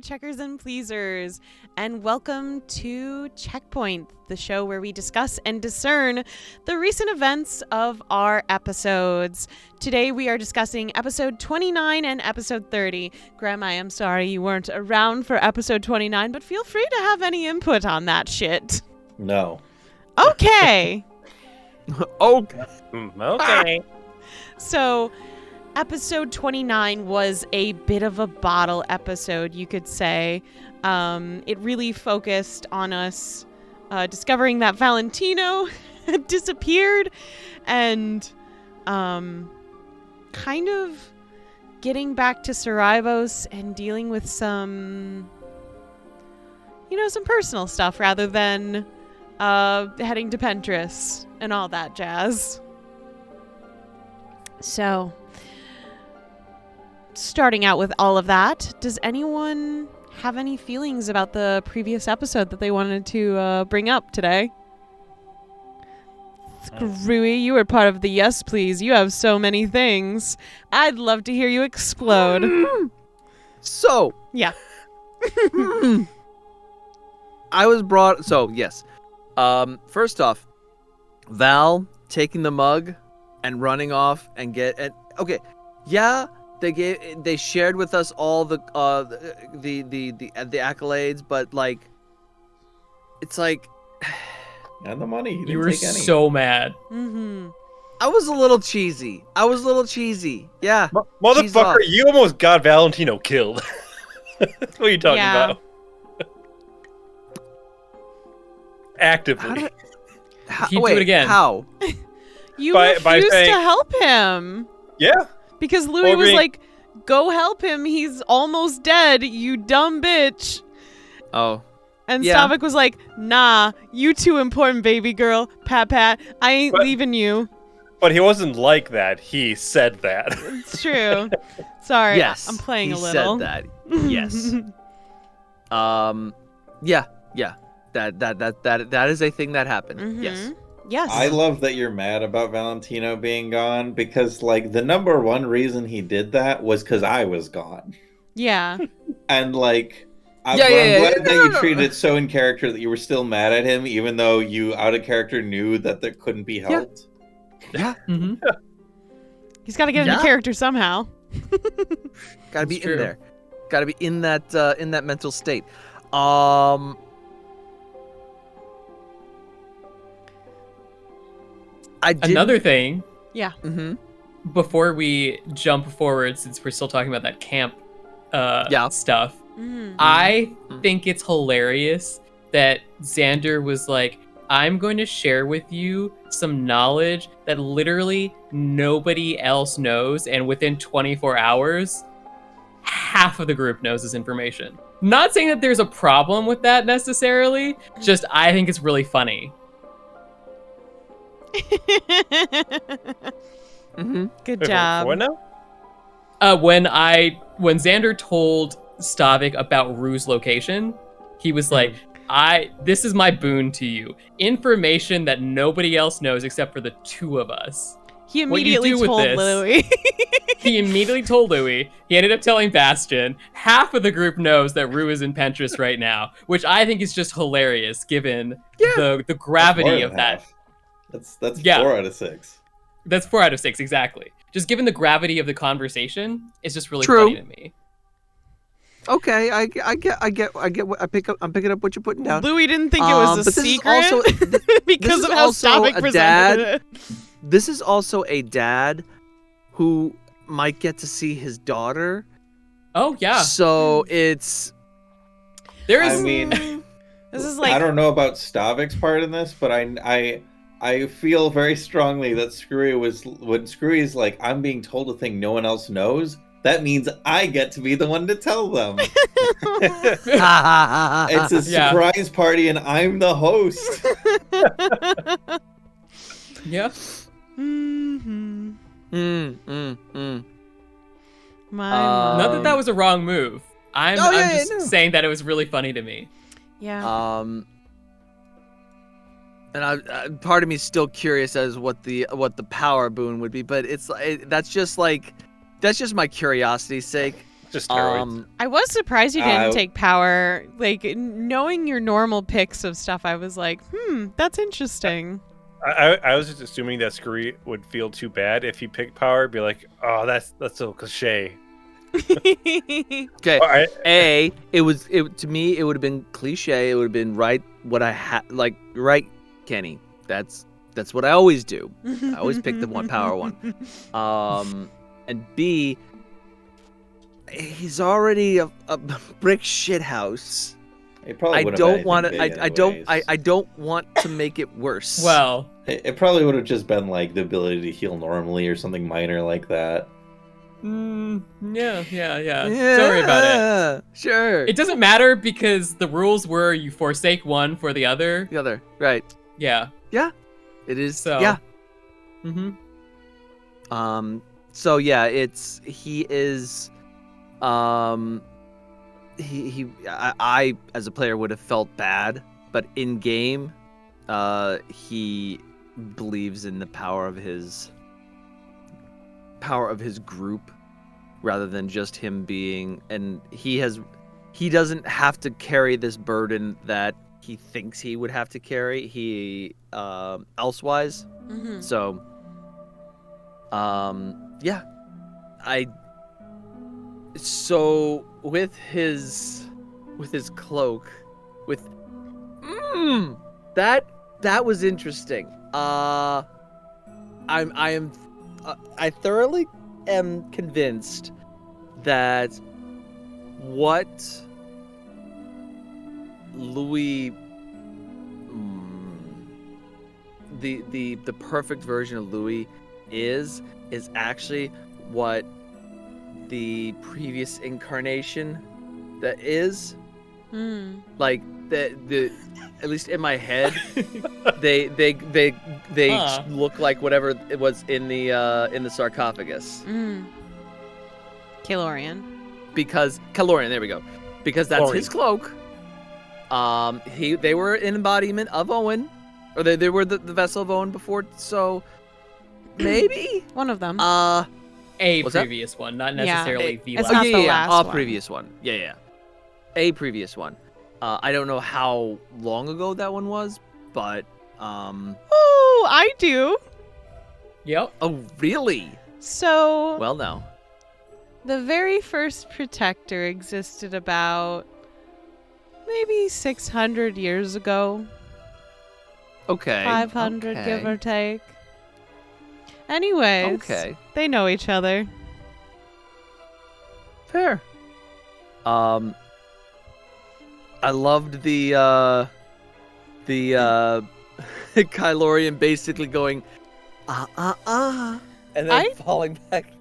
checkers and pleasers, and welcome to Checkpoint, the show where we discuss and discern the recent events of our episodes. Today we are discussing episode 29 and episode 30. Grem, I am sorry you weren't around for episode 29, but feel free to have any input on that shit. No. Okay. Okay. So, episode 29 was a bit of a bottle episode, you could say. It really focused on us discovering that Valentino had disappeared and kind of getting back to Saraivos and dealing with some personal stuff rather than heading to Pentris and all that jazz. So, starting out with all of that, does anyone have any feelings about the previous episode that they wanted to bring up today? Screwy, you were part of the Yes Please. You have so many things. I'd love to hear you explode. So. Yeah. I was brought... So, yes. First off, Val taking the mug and running off and okay, yeah, they shared with us all the accolades, but like, it's like, and the money. You were so mad. Mm-hmm. I was a little cheesy. Yeah. Motherfucker, you almost got Valentino killed. What are you talking about? Actively. Do it again. How? You refused to help him. Yeah. Because Louis was like, go help him. He's almost dead, you dumb bitch. Oh. And Stavik was like, nah, you too important, baby girl. Pat, pat. I ain't leaving you. But he wasn't like that. He said that. It's true. Sorry. Yes. I'm playing a He little. said that. Yes. Yeah. That is a thing that happened. Mm-hmm. Yes. Yes. I love that you're mad about Valentino being gone because, like, the number one reason he did that was because I was gone. Yeah. And, like, I'm glad that you treated it so in character that you were still mad at him, even though you, out of character, knew that that couldn't be helped. Yeah. Mm-hmm. He's got to get into character somehow. Got to be true. in there. Got to be in that mental state. Another thing. Yeah. Mm-hmm. Before we jump forward, since we're still talking about that camp stuff, Mm-hmm. I think it's hilarious that Xander was like, I'm going to share with you some knowledge that literally nobody else knows, and within 24 hours, half of the group knows this information. Not saying that there's a problem with that necessarily, just I think it's really funny. Mm-hmm. Good job. What now? When Xander told Stavik about Rue's location, he was like, this is my boon to you. Information that nobody else knows except for the two of us. He immediately told Louis. He immediately told Louis. He ended up telling Bastion. Half of the group knows that Rue is in Pentris right now, which I think is just hilarious given the gravity of that. That's 4 out of 6. That's 4 out of 6, exactly. Just given the gravity of the conversation, it's just really funny to me. Okay, I get. I'm picking up what you're putting down. Louis didn't think it was a secret because of how Stavik presented it. This is also a dad who might get to see his daughter. Oh yeah. So it's this is like, I don't know about Stavik's part in this, but I feel very strongly that when Screwy's like, I'm being told a thing no one else knows, that means I get to be the one to tell them. It's a surprise party and I'm the host. Yeah. Mm-hmm. Not that was a wrong move. I'm just saying that it was really funny to me. Yeah. And part of me is still curious as what the power boon would be, but that's just my curiosity's sake. Just steroids. I was surprised you didn't Uh, take power. Like, knowing your normal picks of stuff, I was like, that's interesting. I was just assuming that Screwy would feel too bad if he picked power. Be like, oh, that's so cliche. Okay. All right. To me it would have been cliche. It would have been right what I had, like, right, Kenny. That's what I always do. I always pick the one power one. And B, he's already a brick shithouse. It probably I wouldn't don't have want anything to. big anyways. I don't want to make it worse. Well, It probably would have just been like the ability to heal normally or something minor like that. yeah. Don't worry about it. Sure. It doesn't matter because the rules were you forsake one for the other. The other, right? Yeah. It is. So. Yeah. Mm-hmm. So yeah, he is. I as a player would have felt bad, but in game, he believes in the power of his group rather than just him being, and he doesn't have to carry this burden that he thinks he would have to carry elsewise. So yeah, so with his cloak, that was interesting. I thoroughly am convinced that what Louis, the perfect version of Louis is actually what the previous incarnation that is. Like the at least in my head, they look like whatever it was in the sarcophagus. Kalorian. Because Kalorian, there we go. Because that's his cloak. They were an embodiment of Owen, or they were the vessel of Owen before. So maybe One of them. A What's that? previous one, not necessarily the It's last. not the last a one. previous one. Yeah. A previous one. I don't know how long ago that one was, but Oh, I do. Yep. oh really? So Well, now. the very first protector existed about maybe 600 years ago. Okay. 500, okay. give or take. Anyways, Okay. they know each other. Fair. I loved the Kylorian basically going and then falling back.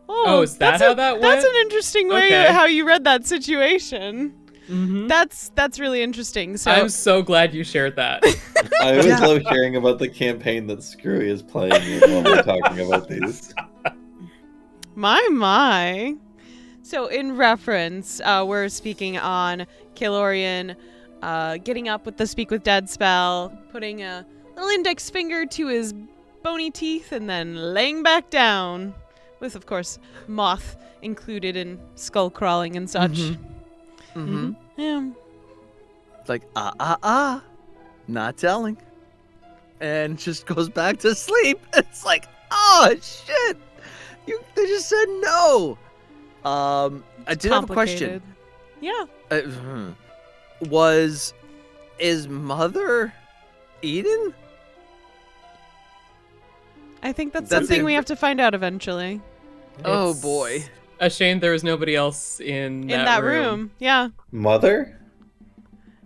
Oh, is that how that That's went? an interesting way Okay. how you read that situation. Mm-hmm. That's really interesting. So I'm so glad you shared that. I always love hearing about the campaign that Screwy is playing when we're talking about these. my. So in reference, we're speaking on Kalorian getting up with the Speak with Dead spell, putting a little index finger to his bony teeth, and then laying back down, with, of course, moth included in skull crawling and such. Mm-hmm. Yeah. It's like not telling, and just goes back to sleep. It's like, oh shit, they just said no. I did have a question. Yeah. Is Mother Eden? I think that's That's something it. we have to find out eventually. Oh It's boy. A shame there was nobody else in that room. Yeah. Mother?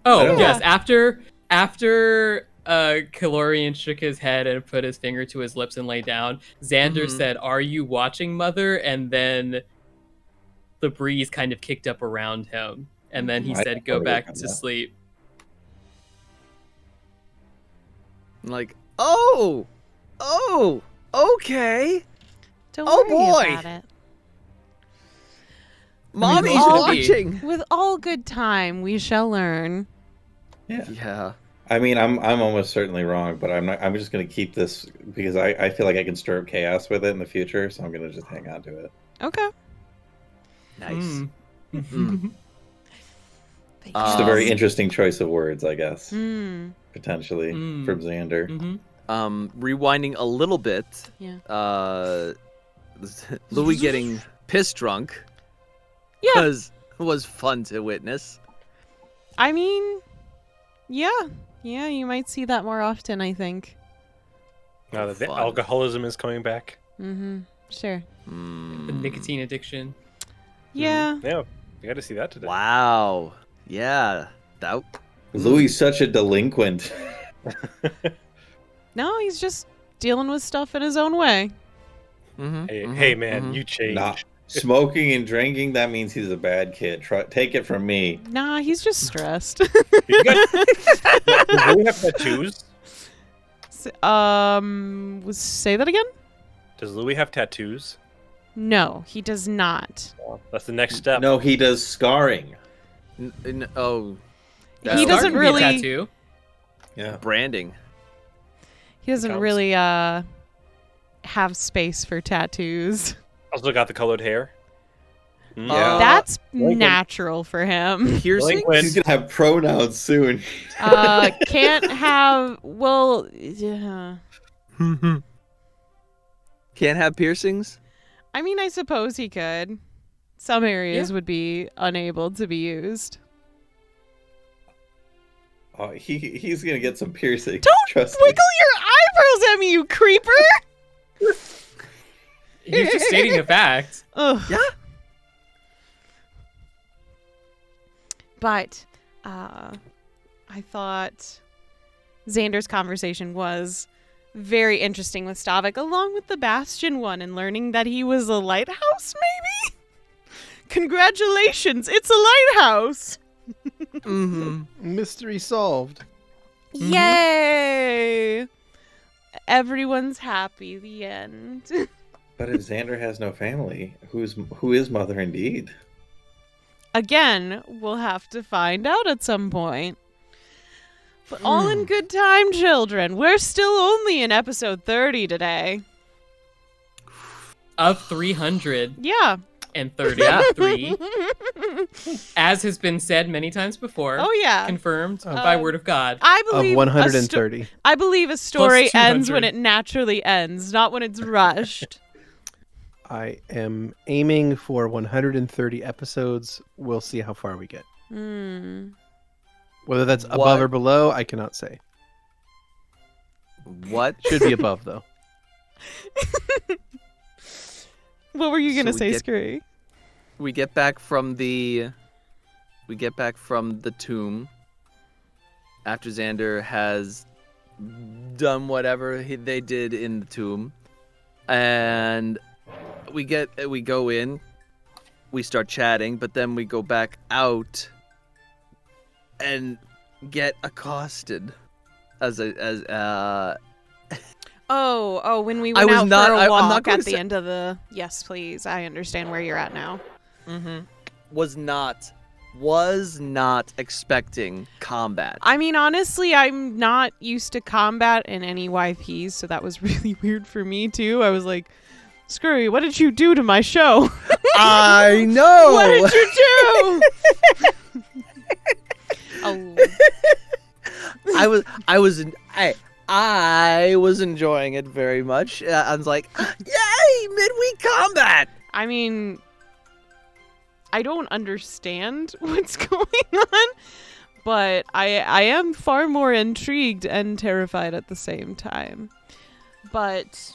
I Oh don't yes, know. after Kalorian shook his head and put his finger to his lips and lay down, Xander said, "Are you watching, Mother?" And then the breeze kind of kicked up around him, and then he I said, "Go totally back got to that. sleep." Like, oh, okay. Don't Oh, worry boy. about it. Mommy's all- watching. With all good time, we shall learn. Yeah. I mean, I'm almost certainly wrong, but I'm just gonna keep this because I feel like I can stir up chaos with it in the future, so I'm gonna just hang on to it. Okay. Nice. Mm. Just a very Um, interesting choice of words, I guess. Mm. Potentially Mm. from Xander. Mhm. Rewinding a little bit. Yeah. Louis getting piss drunk. Yeah. was fun to witness. I mean, yeah, you might see that more often, I think. Now that the Fun. alcoholism is coming back. Mm-hmm. Sure. The nicotine addiction. Yeah. Yeah, you got to see that today. Wow. Yeah. That. Louis such a delinquent. No, he's just dealing with stuff in his own way. Hey, man, you changed. Not smoking and drinking, that means he's a bad kid. Take it from me. Nah, he's just stressed. You got, do Louis have tattoos? Say that again? Does Louis have tattoos? No, he does not. Well, that's the next step. No, he does scarring. Oh. He Scar doesn't can be a really. tattoo. Yeah. Branding. He doesn't Counts. really have space for tattoos. Also got the colored hair. Yeah. That's Lincoln. natural for him. Piercing. He's gonna have pronouns soon. Can't have. Well, yeah. Can't have piercings. I mean, I suppose he could. Some areas Yeah. would be unable to be used. Oh, he's gonna get some piercings. Don't Trust wiggle your eyebrows at me, you creeper! He's just stating a fact. Ugh. Yeah. But I thought Xander's conversation was very interesting with Stavik, along with the Bastion one, and learning that he was a lighthouse, maybe? Congratulations, it's a lighthouse! Mystery solved. Yay! Everyone's happy, the end. But if Xander has no family, who is mother indeed? Again, we'll have to find out at some point. But all in good time, children. We're still only in episode 30 today. Of 333, Yeah. as has been said many times before. Oh, yeah. Confirmed by word of God. I Of believe 130. I believe a story ends 200. when it naturally ends, not when it's rushed. I am aiming for 130 episodes. We'll see how far we get. Whether that's above What? or below, I cannot say. What? Should be above, though. What were you going to So we say, get- Screwy? We get back from the tomb after Xander has done whatever they did in the tomb, and we go in, we start chatting, but then we go back out and get accosted Oh, when we I went was out not- for a I'm not walk gonna at the say- end of the... Yes, please. I understand where you're at now. was not expecting combat. I mean, honestly, I'm not used to combat in any YPs, so that was really weird for me, too. I was like, Screwy, what did you do to my show? I know. What did you do? Oh. I was enjoying it very much. I was like, yay, midweek combat. I mean, I don't understand what's going on, but I am far more intrigued and terrified at the same time. But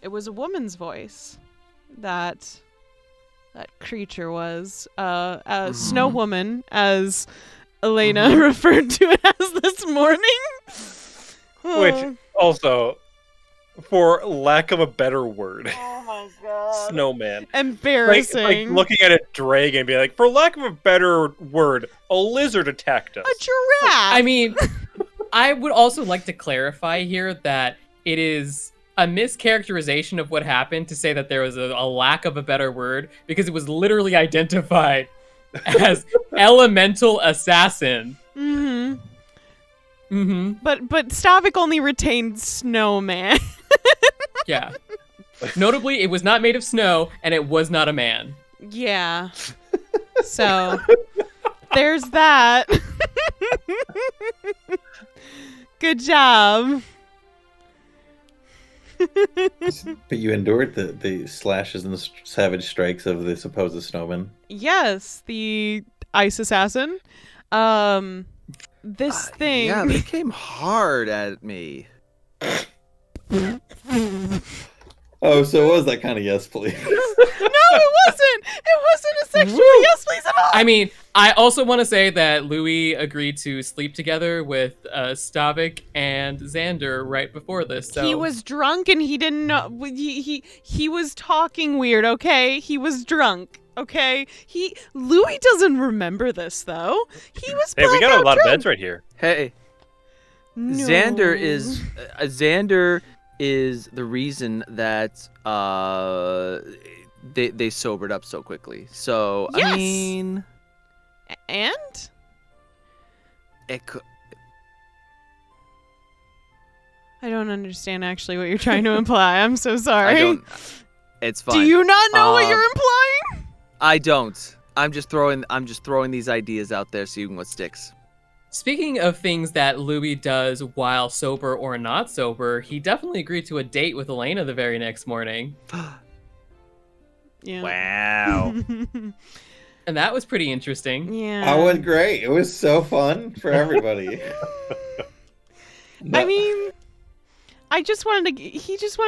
it was a woman's voice that creature was. A snow woman, as Elena referred to it as this morning. Which also, for lack of a better word, Oh my god. snowman. Embarrassing. Like looking at a dragon and be like, for lack of a better word, a lizard attacked us. A giraffe. I mean, I would also like to clarify here that it is a mischaracterization of what happened to say that there was a lack of a better word, because it was literally identified as elemental assassin. But Stavik only retained snowman. Yeah. Notably, it was not made of snow, and it was not a man. Yeah. So there's that. Good job. But you endured the slashes and the savage strikes of the supposed snowman. Yes, the ice assassin. This thing. Yeah, they came hard at me. Oh, so it was that kind of yes, please. No, it wasn't. It wasn't a sexual yes, please at all. I mean, I also want to say that Louis agreed to sleep together with Stavik and Xander right before this. So He was drunk and he didn't know. He was talking weird. Okay, he was drunk. Okay, Louis doesn't remember this though. He was. Hey, we got a blackout lot of drunk. beds right here. Hey, No. Xander is the reason that they sobered up so quickly. So Yes. I mean, And it could. I don't understand actually what you're trying to imply. I'm so sorry. I don't. It's fine. Do you not know what you're Um, implying? I don't. I'm just throwing these ideas out there, seeing what sticks. Speaking of things that Louis does while sober or not sober, he definitely agreed to a date with Elena the very next morning. Yeah. Wow. And that was pretty interesting. Yeah. I went great. It was so fun for everybody. I mean, he just wanted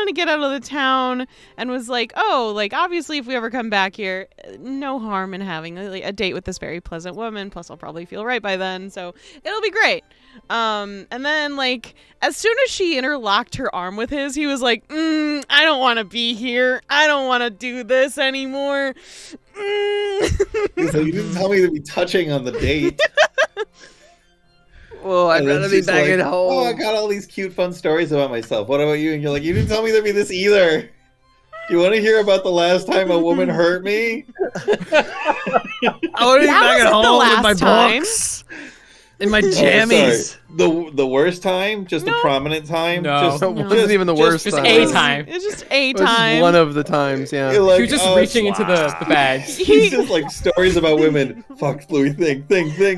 to get out of the town and was like, oh, like, obviously if we ever come back here, no harm in having a date with this very pleasant woman. Plus I'll probably feel right by then. So it'll be great. And then like, as soon as she interlocked her arm with his, he was like, I don't want to be here. I don't want to do this anymore. He's like, you didn't tell me to be touching on the date. Well, I'd And then rather be she's back like, at home. Oh, I got all these cute, fun stories about myself. What about you? And you're like, you didn't tell me there'd be this either. You want to hear about the last time a woman hurt me? I want to be back at wasn't the home with my last time. books. In my Oh, jammies. sorry. The worst time? Just No. a prominent time? No. Just, It No. wasn't even the worst just time. a time. It's just a It was just time. one of the times, yeah. You're like, He was just oh, reaching into the bags. He's just like stories about women. Fuck, Louis, think. No.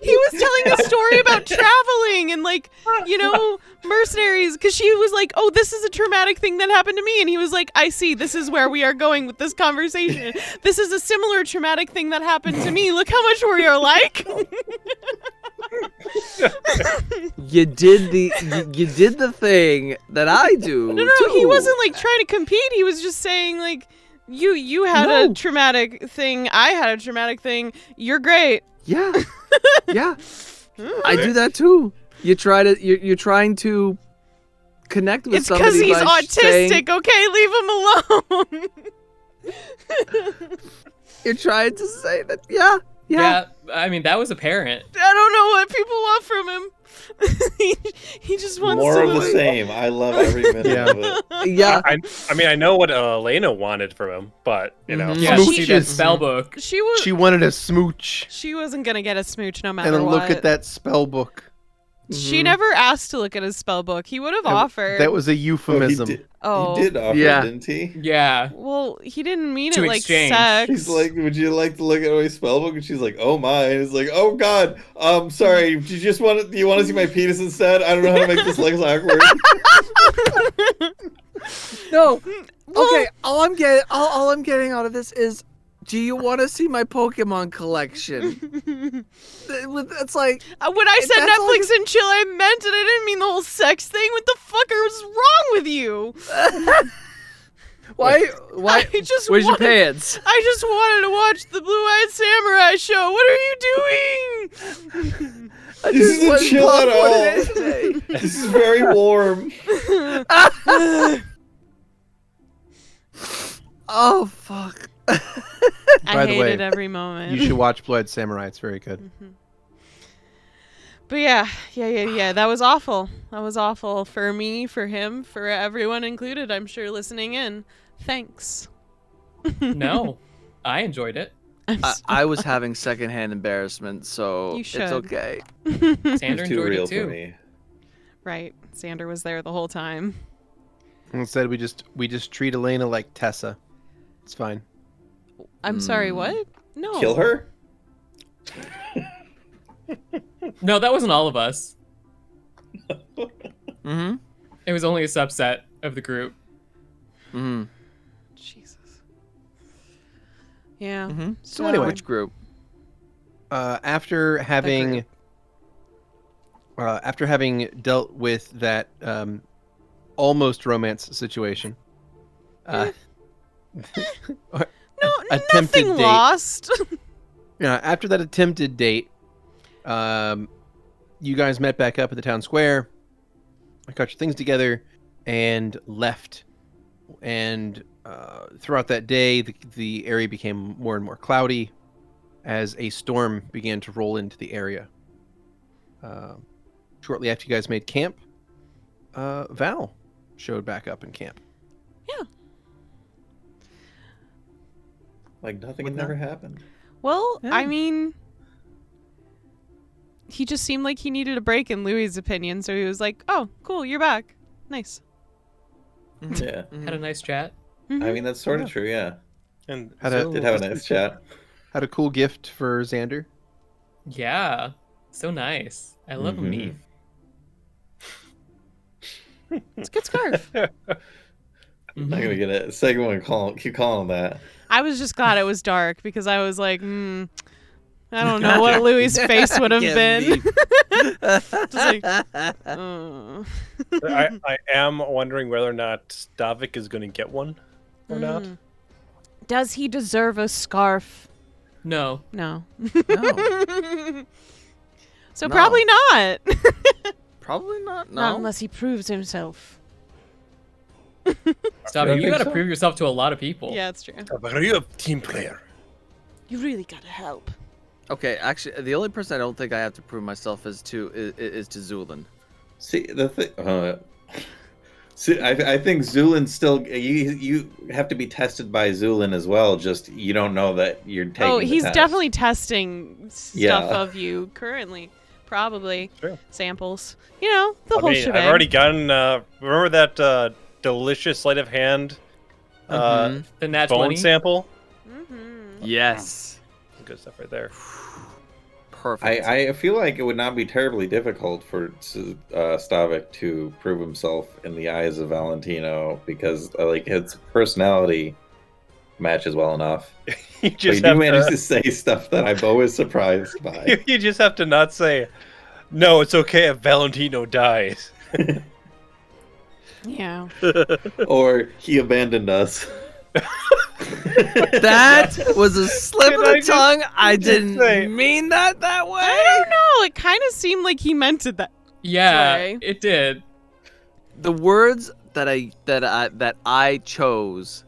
He was telling a story about traveling and like, mercenaries. Because she was like, oh, this is a traumatic thing that happened to me. And he was like, I see. This is where we are going with this conversation. This is a similar traumatic thing that happened to me. Look how much we are alike. You did the thing that I do. No, too. he wasn't like trying to compete. He was just saying like, you had a traumatic thing. I had a traumatic thing. You're great. Yeah. Yeah. I do that too. You're trying to connect with It's somebody because he's by autistic. saying- Okay, leave him alone. You're trying to say that. Yeah. Yeah, I mean, that was apparent. I don't know what people want from him. he just wants More to of the same. I love every minute Yeah. of it. Yeah. I mean, I know what Elena wanted from him, but you know, Mhm. Yeah, Smooches. see that spell book. She wanted a smooch She wasn't gonna get a smooch no matter and a what. look at that spell book. She never asked to look at his spell book. He would have That- offered. That was a euphemism. Oh. He did offer, Yeah. didn't he? Yeah. Well, he didn't mean To it like exchange. sex. He's like, would you like to look at my spellbook? And she's like, oh my. And he's like, oh god. Sorry. Do you want to see my penis instead? I don't know how to make this less awkward. No. Okay. All I'm getting out of this is, do you want to see my Pokemon collection? It's like, When I said That's all Netflix and chill, I meant it. I didn't mean the whole sex thing. What the fuck is wrong with you? why? I just Where's your wanted- pants? I just wanted to watch the Blue-Eyed Samurai show. What are you doing? I This just isn't wasn't chill at popcorn all. today. This is very warm. Oh fuck. I By the way, hated every moment. You should watch Blood Samurai. It's very good. But yeah. That was awful. That was awful for me, for him, for everyone included. I'm sure listening in. Thanks. No, I enjoyed it. I was having secondhand embarrassment, so You it's should. okay. Sandra It's too enjoyed real it too. for me. Right. Xander was there the whole time. Instead, we just treat Elena like Tessa. It's fine. I'm sorry, what? No. Kill her? No, that wasn't all of us. Mm-hmm. It was only a subset of the group. Mm-hmm. Jesus. Yeah. Mm-hmm. So anyway. Which group? After having dealt with that almost romance situation, No, attempted nothing date. lost. After that attempted date, you guys met back up at the town square. I got your things together and left. And throughout that day, the area became more and more cloudy as a storm began to roll into the area. Shortly after you guys made camp, Val showed back up in camp. Yeah. Like nothing What had now? never happened. Well, Yeah. I mean, he just seemed like he needed a break in Louis' opinion, so he was like, "Oh, cool, you're back. Nice." Yeah. Had a nice chat. I mean, that's sort of true, yeah. And Had a- Did have a nice chat. Had a cool gift for Xander. Yeah, so nice. I love Mhm. me. It's a good scarf. I'm not gonna get a second one. Keep calling that. I was just glad it was dark because I was like, I don't know what Louis' face would have been. Just like, I am wondering whether or not Stavik is going to get one or not. Does he deserve a scarf? No. No. No. So No. probably not. Probably not. No. Not unless he proves himself. Stop I it. You think gotta so. prove yourself to a lot of people. Yeah, it's true. But are you a team player? You really gotta help. Okay, actually, the only person I don't think I have to prove myself is to Zulin. See the thing. See, I think Zulin still. You have to be tested by Zulin as well. Just you don't know that you're taking. Oh, the he's test. definitely testing stuff Yeah. of you currently. Probably. True. Samples. You know, the whole I mean, shebang. I've already gotten. Remember that delicious sleight of hand Mhm. The nat bone 20. sample? Yes. Good stuff right there. Perfect. I feel like it would not be terribly difficult for Stavik to prove himself in the eyes of Valentino because like his personality matches well enough. You But just you do have manage to, to say stuff that I'm always surprised by. you just have to not say, "No, it's okay if Valentino dies." Yeah. Or he abandoned us. That was a slip Can of I the just- tongue. I just didn't say- mean that way. I don't know. It kind of seemed like he meant it that. Yeah, Sorry. it did. The words that I chose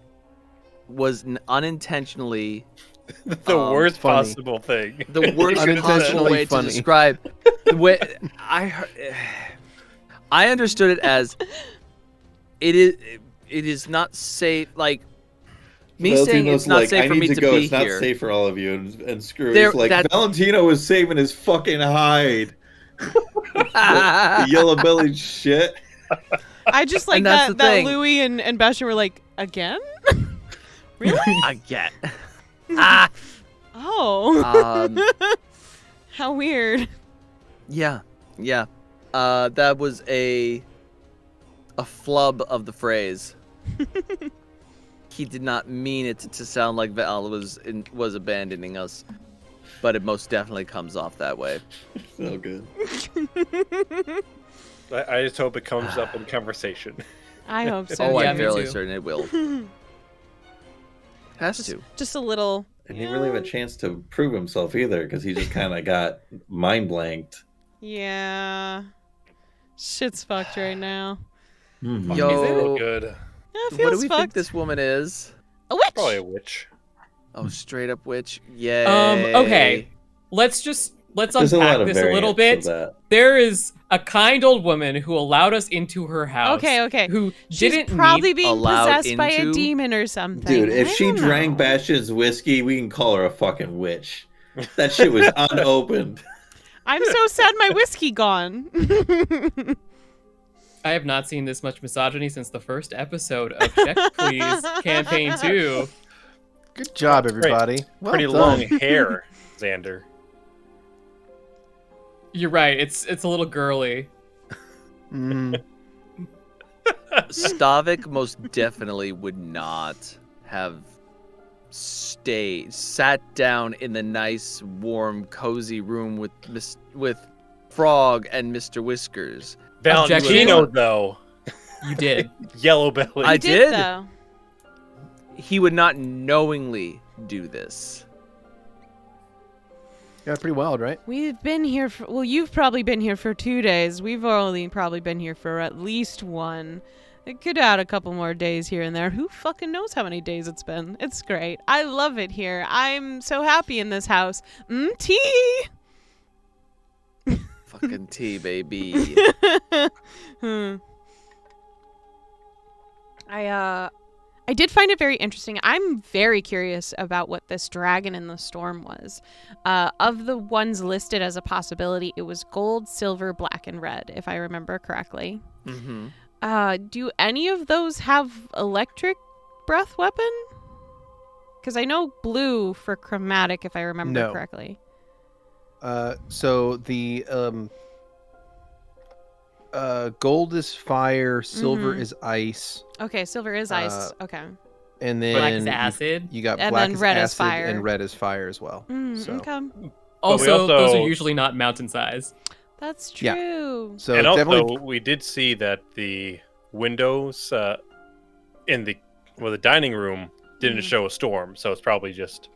was unintentionally The worst funny. possible thing. the worst possible Unintentionally way to funny. describe the way I understood it as it is not safe. Like me saying Valentino's it's not like, safe I for need me to to go. be It's not here. safe for all of you. And Screwy's There- like, that- Valentino was saving his fucking hide. The yellow-bellied shit. I just like And that's that the that thing. Louis and Bastion were like, again? Really? I get. Ah. Oh. Um, How weird. yeah. That was a flub of the phrase. He did not mean it to sound like Val was abandoning us, but it most definitely comes off that way. So good. I just hope it comes up in conversation. I hope so. Oh, yeah, I'm me fairly too. certain it will. Has to. Just a little. And he didn't really have a chance to prove himself either because he just kind of got mind blanked. Yeah. Shit's fucked right now. Mhm. Yo, Is it real good? Yeah, it what do feels we fucked. think this woman is? A witch. Probably a witch. Oh, straight up witch. Yay. Okay. Let's There's a lot unpack of this a little variants bit. of that. There is a kind old woman who allowed us into her house. Okay. Who She's didn't probably need... being allowed possessed by a into- demon or something. Dude, if I she don't drank know. Bastion's whiskey, we can call her a fucking witch. That shit was unopened. I'm so sad my whiskey gone. I have not seen this much misogyny since the first episode of Check Please Campaign 2. Good job, everybody. Well Pretty done. long hair, Xander. You're right. It's a little girly. Mm. Stavik most definitely would not have sat down in the nice, warm, cozy room with Frog and Mr. Whiskers. Valentino, though. You did. Yellow belly. I You did. though. He would not knowingly do this. Yeah, pretty wild, right? We've been here for, well, you've probably been here for 2 days. We've only probably been here for at least 1. It could add a couple more days here and there. Who fucking knows how many days it's been? It's great. I love it here. I'm so happy in this house. Tea! Fucking tea, baby. I did find it very interesting. I'm very curious about what this dragon in the storm was. Of the ones listed as a possibility, it was gold, silver, black, and red, if I remember correctly. Mm-hmm. Do any of those have electric breath weapon? Because I know blue for chromatic, if I remember No. correctly. So the gold is fire, silver Mhm. is ice, Okay, silver is ice. Okay. and Black is then acid. you got And black then is red is acid fire. and red is fire as well. So Okay. Also, those also- are usually not mountain size. That's Yeah. true. so And also, definitely we did see that the windows in the dining room didn't Mhm. show a storm, so it's probably just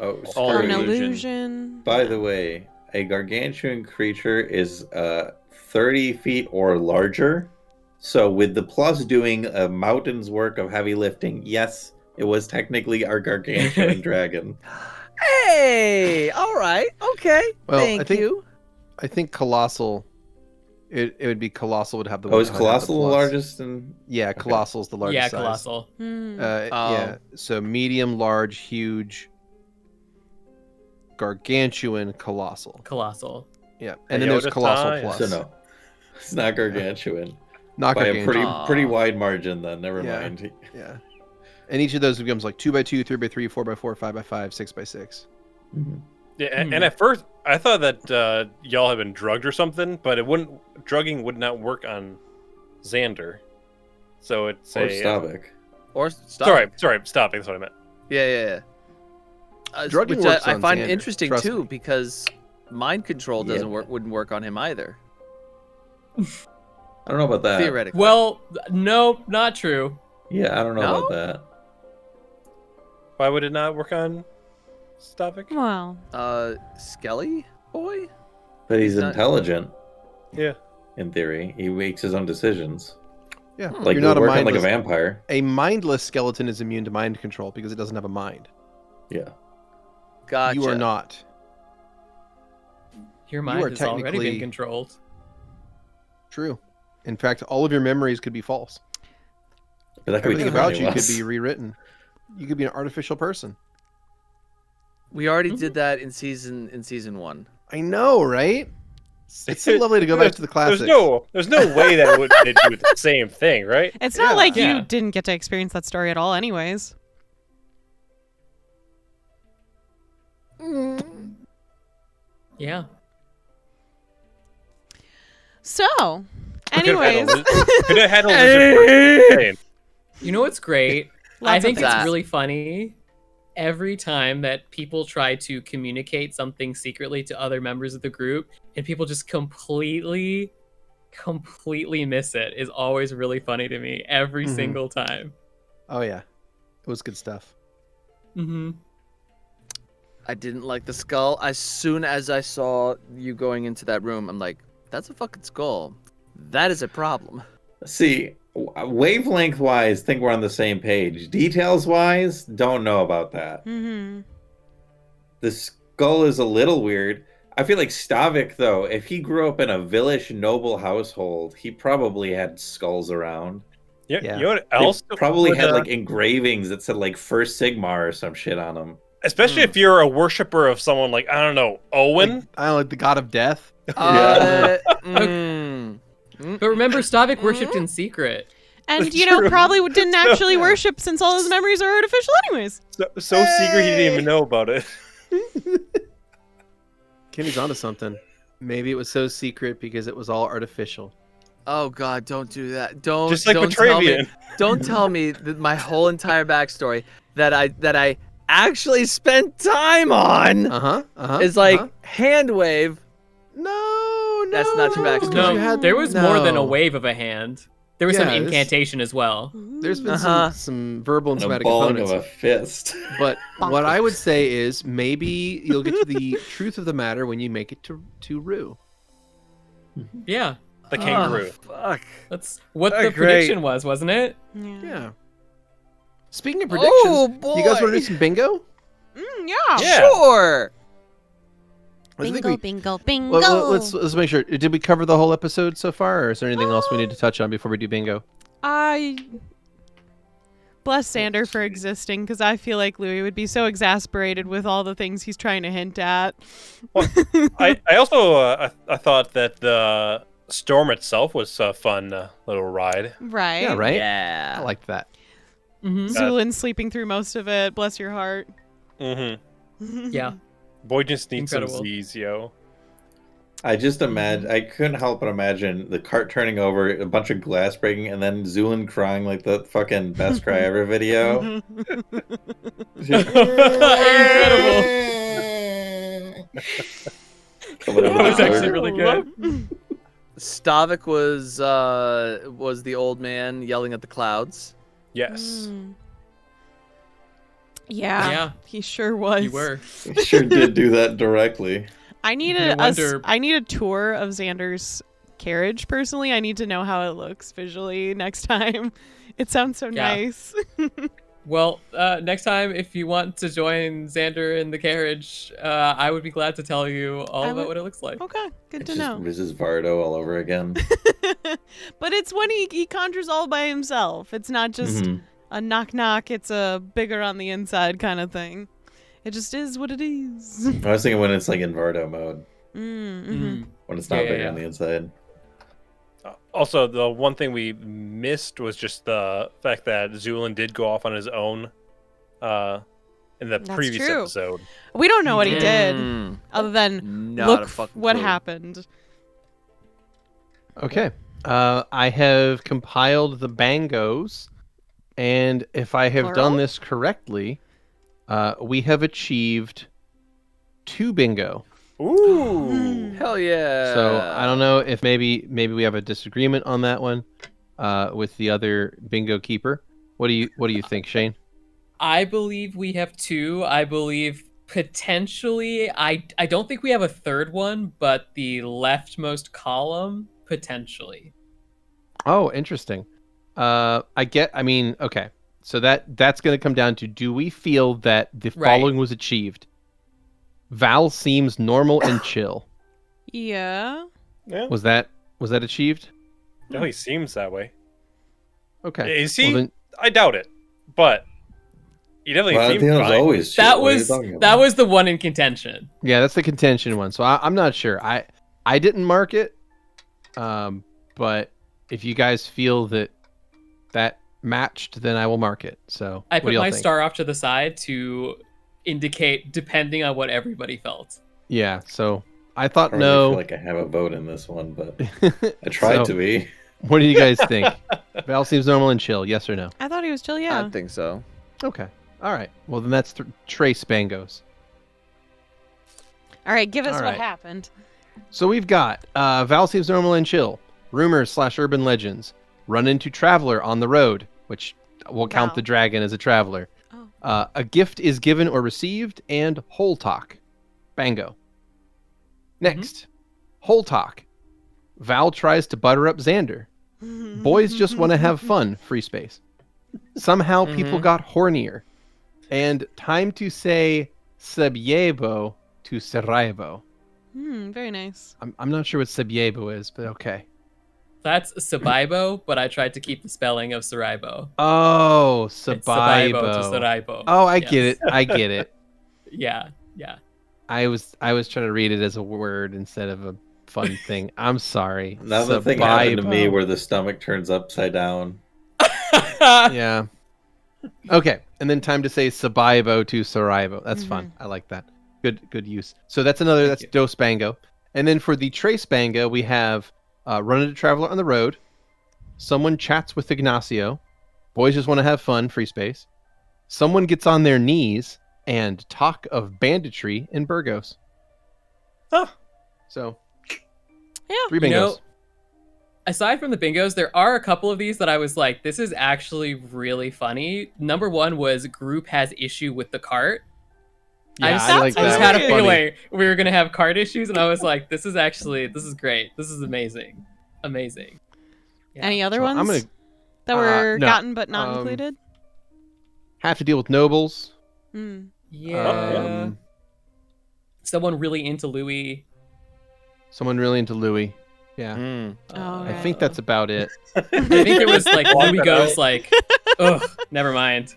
Oh, All Or screwy. an illusion. illusion. By the way, a gargantuan creature is 30 feet or larger. So with the plus doing a mountain's work of heavy lifting, yes, it was technically our gargantuan dragon. Hey, all right, okay. Well, I Thank think- you. I think colossal. It would be colossal would have the. Oh, is would have the Colossal the plus. largest? And Yeah, colossal's the largest. Yeah, size. colossal. Yeah. So medium, large, huge, gargantuan, colossal. Colossal. Yeah, and then there's Toyota colossal size. plus. so no, it's not gargantuan Not by a gargantuan. pretty wide margin. Then never Yeah. mind. Yeah. And each of those becomes like 2x2, 3x3, 4x4, 5x5, 6x6. Mhm. yeah. Hmm. And at first, I thought that y'all had been drugged or something, but drugging would not work on Xander. So it's Or a Stavik. Or stop. sorry, stop. That's what I meant. Yeah. Drugging Which works I on find Xander, interesting trust too, me. because mind control doesn't Yeah. wouldn't work on him either. I don't know about that. Theoretically. Well, no, not true. Yeah, I don't know No? about that. Why would it not work on Stavik? Well, Skelly boy? But he's He's not- intelligent. Yeah. In theory, he makes his own decisions. Yeah. Like You're not a working like a mindless. vampire. A mindless skeleton is immune to mind control because it doesn't have a mind. Yeah. Gotcha. You are not. Your You mind are has already technically- been controlled. True. In fact, all of your memories could be false. But that could be Everything about you could was. be rewritten. You could be an artificial person. We already Mhm. did that in season 1. I know, right? It's so lovely to go back to the classics. There's no way that they'd do the same thing, right? it's not Yeah. like Yeah. you didn't get to experience that story at all, anyways. Yeah. So, anyways, Could have had a lizard. You know what's great? I Lots of think it's things. really funny every time that people try to communicate something secretly to other members of the group and people just completely miss it is always really funny to me every Mhm. single time. Oh yeah, it was good stuff. Mm-hmm. I didn't like the skull. As soon as I saw you going into that room, I'm like, that's a fucking skull. That is a problem. See, wavelength wise, think we're on the same page. Details wise, don't know about that. mm-hmm. The skull is a little weird. I feel like Stavik, though, if he grew up in a village noble household, he probably had skulls around. Yeah. Yeah. You know what They else? probably would, had like engravings that said like First Sigmar or some shit on them. especially if you're a worshiper of someone like, I don't know, Owen. Like, I don't know, like the god of death. Mm. But remember, Stavik worshipped in secret. And, That's you know, true. probably didn't actually worship since all his memories are artificial anyways. So secret he didn't even know about it. Kenny's onto something. Maybe it was so secret because it was all artificial. Oh God, don't do that. Don't Just like don't with tell me. Travian. Don't tell me that my whole entire backstory that I actually spent time on is like hand wave. No, That's not your backstory. No, there was more than a no. wave of a hand. There was some Yeah, this- incantation as well. There's been some verbal and And a somatic balling components. of a fist. But what I would say is maybe you'll get to the truth of the matter when you make it to Rue. Yeah, The kangaroo. Fuck. that's what Oh, the great. prediction was, wasn't it? Yeah. Speaking of predictions, Oh boy. you guys want to do some bingo? Yeah. Yeah. Sure. I think Bingo, we- bingo, bingo. let's make sure. Did we cover the whole episode so far, or is there anything else we need to touch on before we do bingo? I bless Sander for existing, because I feel like Louis would be so exasperated with all the things he's trying to hint at. I also I thought that the storm itself was a fun little ride. Right. Yeah, right. Yeah. I liked that. Mm-hmm. Zulin sleeping through most of it. Bless your heart. Mm-hmm. Yeah. Boy just needs Incredible. some Z's, yo. I just imagine. I couldn't help but imagine the cart turning over, a bunch of glass breaking, and then Zulin crying like the fucking best cry ever video. Coming That over was the actually sword. really good. Stavik was the old man yelling at the clouds. Yes. Mm. Yeah, Yeah. he sure was. You were. He sure did do that directly. I need No wonder- I need a tour of Xander's carriage. Personally, I need to know how it looks visually next time. It sounds so Yeah. nice. Well, next time, if you want to join Xander in the carriage, I would be glad to tell you all I about would- what it looks like. Okay, good It's to just know. Mrs. Vardo all over again. But it's when he conjures all by himself. It's not just Mhm. a knock knock. It's a bigger on the inside kind of thing. It just is what it is. I was thinking when it's like in Vardo mode, Mm-hmm. when it's not Yeah, bigger yeah. on the inside. Also, the one thing we missed was just the fact that Zulin did go off on his own in the That's previous true. episode. We don't know what he did, Mm. other than Not look a fucking what clue. happened. Okay. I have compiled the bangos, and if I have Plural? done this correctly, we have achieved 2 bingo. Ooh. Hell yeah. So I don't know if maybe we have a disagreement on that one with the other bingo keeper. What do you think, Shane? I believe we have 2. I believe potentially, I don't think we have a third one, but the leftmost column, potentially. Oh, interesting. Okay. So that's going to come down to, do we feel that the Right. following was achieved? Val seems normal and chill. Yeah. Yeah. Was that achieved? No, he seems that way. Okay. Is he? Well, then, I doubt it. But he definitely Well, I seemed think it was fine. always That chill. What are you was talking about? that was the one in contention. yeah, that's the contention one. So I'm not sure. I didn't mark it. But if you guys feel that matched, then I will mark it. So I what do put y'all my think? star off to the side to indicate depending on what everybody felt. Yeah. So I thought I don't really no. feel like I have a vote in this one, but I tried So, to be. What do you guys think? Val seems normal and chill. Yes or no? I thought he was chill, yeah. I think so. Okay. All right. Well, then that's Trace Bangos. All right, give us All what right. happened. So we've got Val seems normal and chill. Rumors/urban legends. Run into traveler on the road, which will count Wow. the dragon as a traveler. Oh. A gift is given or received, and whole talk. Bango. Next, whole talk. Val tries to butter up Xander. Boys just want to have fun. Free space. Somehow people got hornier. And time to say Sarajevo to Sarajevo. Very nice. I'm not sure what Sarajevo is, but okay. That's Sabaibo, but I tried to keep the spelling of Saraibo. Oh, It's Sabaibo to Sarajevo. Saraibo. Oh, I Yes. get it. I get it. Yeah. I was trying to read it as a word instead of a fun thing. I'm sorry. Another thing happened to me Sarajevo. where the stomach turns upside down. Yeah. Okay, and then time to say Sabaibo to Saraibo. That's fun. I like that. Good use. So that's another. That's Dos Bango. And then for the Trace Bango, we have Run into Traveler on the Road. Someone chats with Ignacio. Boys just want to have fun. Free space. Someone gets on their knees and talk of banditry in Burgos. Huh. So, Yeah. 3 bingos. Aside from the bingos, there are a couple of these that I was like, this is actually really funny. Number one was group has issue with the cart. Yeah, I just had a Funny. feeling we were going to have cart issues, and I was like, this is great. This is amazing. Amazing. Yeah. Any other So ones I'm gonna that were no. gotten but not included? have to deal with nobles. Yeah. Someone really into Louis. Someone really into Louis. Yeah. I think that's about it. I think it was like Louis goes like, ugh, never mind.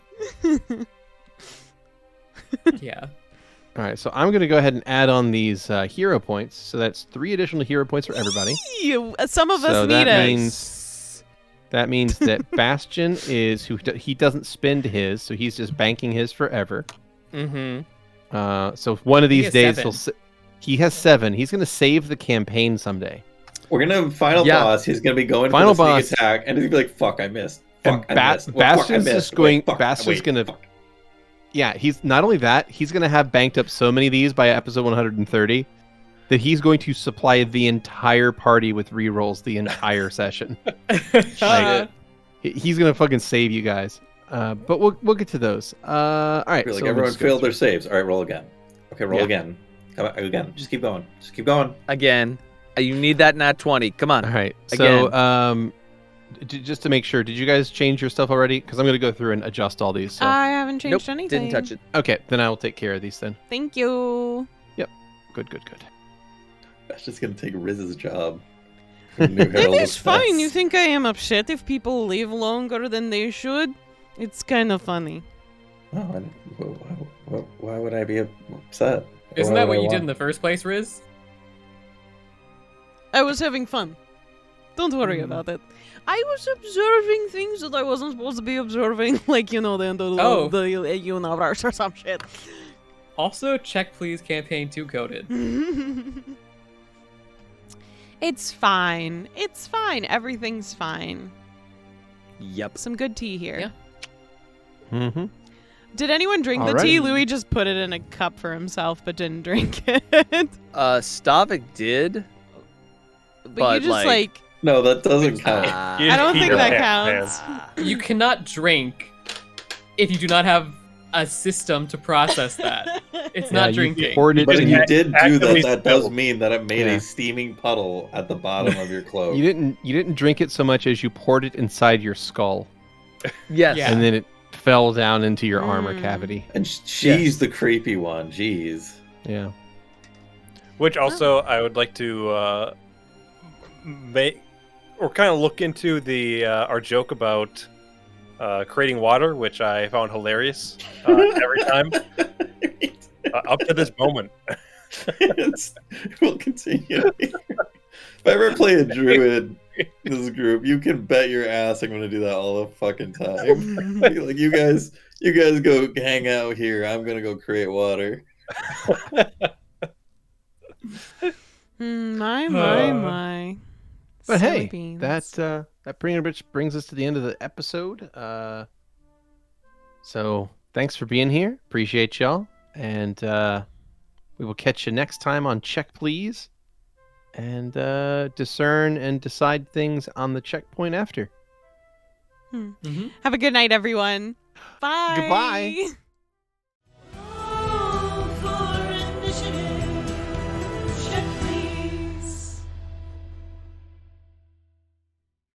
Yeah. All right, so I'm going to go ahead and add on these hero points. So that's 3 additional hero points for everybody. Some of us So need that it. That means that Bastion is he doesn't spend his, so he's just banking his forever. So one of these days he has 7. He's going to save the campaign someday. We're gonna have final boss. He's gonna be going Final for the boss. sneak attack, and he'll be like, "Fuck, I missed. Fuck, And I missed. Well, fuck, I Bastion's missed. just going. Wait, fuck, Bastion's wait, gonna. fuck." Yeah, he's not only that, he's gonna have banked up so many of these by episode 130 that he's going to supply the entire party with rerolls the entire session. Like, he's gonna fucking save you guys. But we'll get to those. All right. Like so everyone let's go failed through. their saves. All right, roll again. Okay, roll again. Come on, again. Just keep going. Just keep going. Again. You need that nat 20. Come on. All right. Again. So just to make sure, did you guys change your stuff already? Because I'm gonna go through and adjust all these. So. I haven't changed Nope, anything. didn't touch it. Okay, then I will take care of these then. Thank you. Good. That's just gonna take Riz's job. for the new Herald It is of fine. Death. You think I am upset if people leave longer than they should? It's kind of funny. Oh, why would I be upset? Isn't Why that would what I you did want- in the first place, Riz? I was having fun. Don't worry about it. I was observing things that I wasn't supposed to be observing, like, the end of the universe or some shit. Also, check please campaign 2 coded. It's fine. It's fine. Everything's fine. Yep. Some good tea here. Yeah. Mm-hmm. Did anyone drink the Alright. tea? Louis just put it in a cup for himself, but didn't drink it. Stavik did. But you just like No, that doesn't count. You I don't just think eat that your counts. hands. You cannot drink if you do not have a system to process that. It's not drinking. Poured it But if in- you did do actively that, that does spilled. mean that it made Yeah. a steaming puddle at the bottom of your cloak. You didn't drink it so much as you poured it inside your skull, Yes. Yeah. and then it fell down into your armor Mm. cavity. And she's the creepy one. Jeez. Yeah. Which also I would like to make or kind of look into the our joke about creating water, which I found hilarious every time up to this moment. We'll continue. If I ever play a druid in this group, you can bet your ass I'm gonna do that all the fucking time. Like you guys go hang out here. I'm gonna go create water. My. But Silly hey, beans. that pretty much brings us to the end of the episode. So thanks for being here. Appreciate y'all, and we will catch you next time on Check Please, and discern and decide things on the checkpoint after. Mhm. Have a good night, everyone. Bye. Goodbye.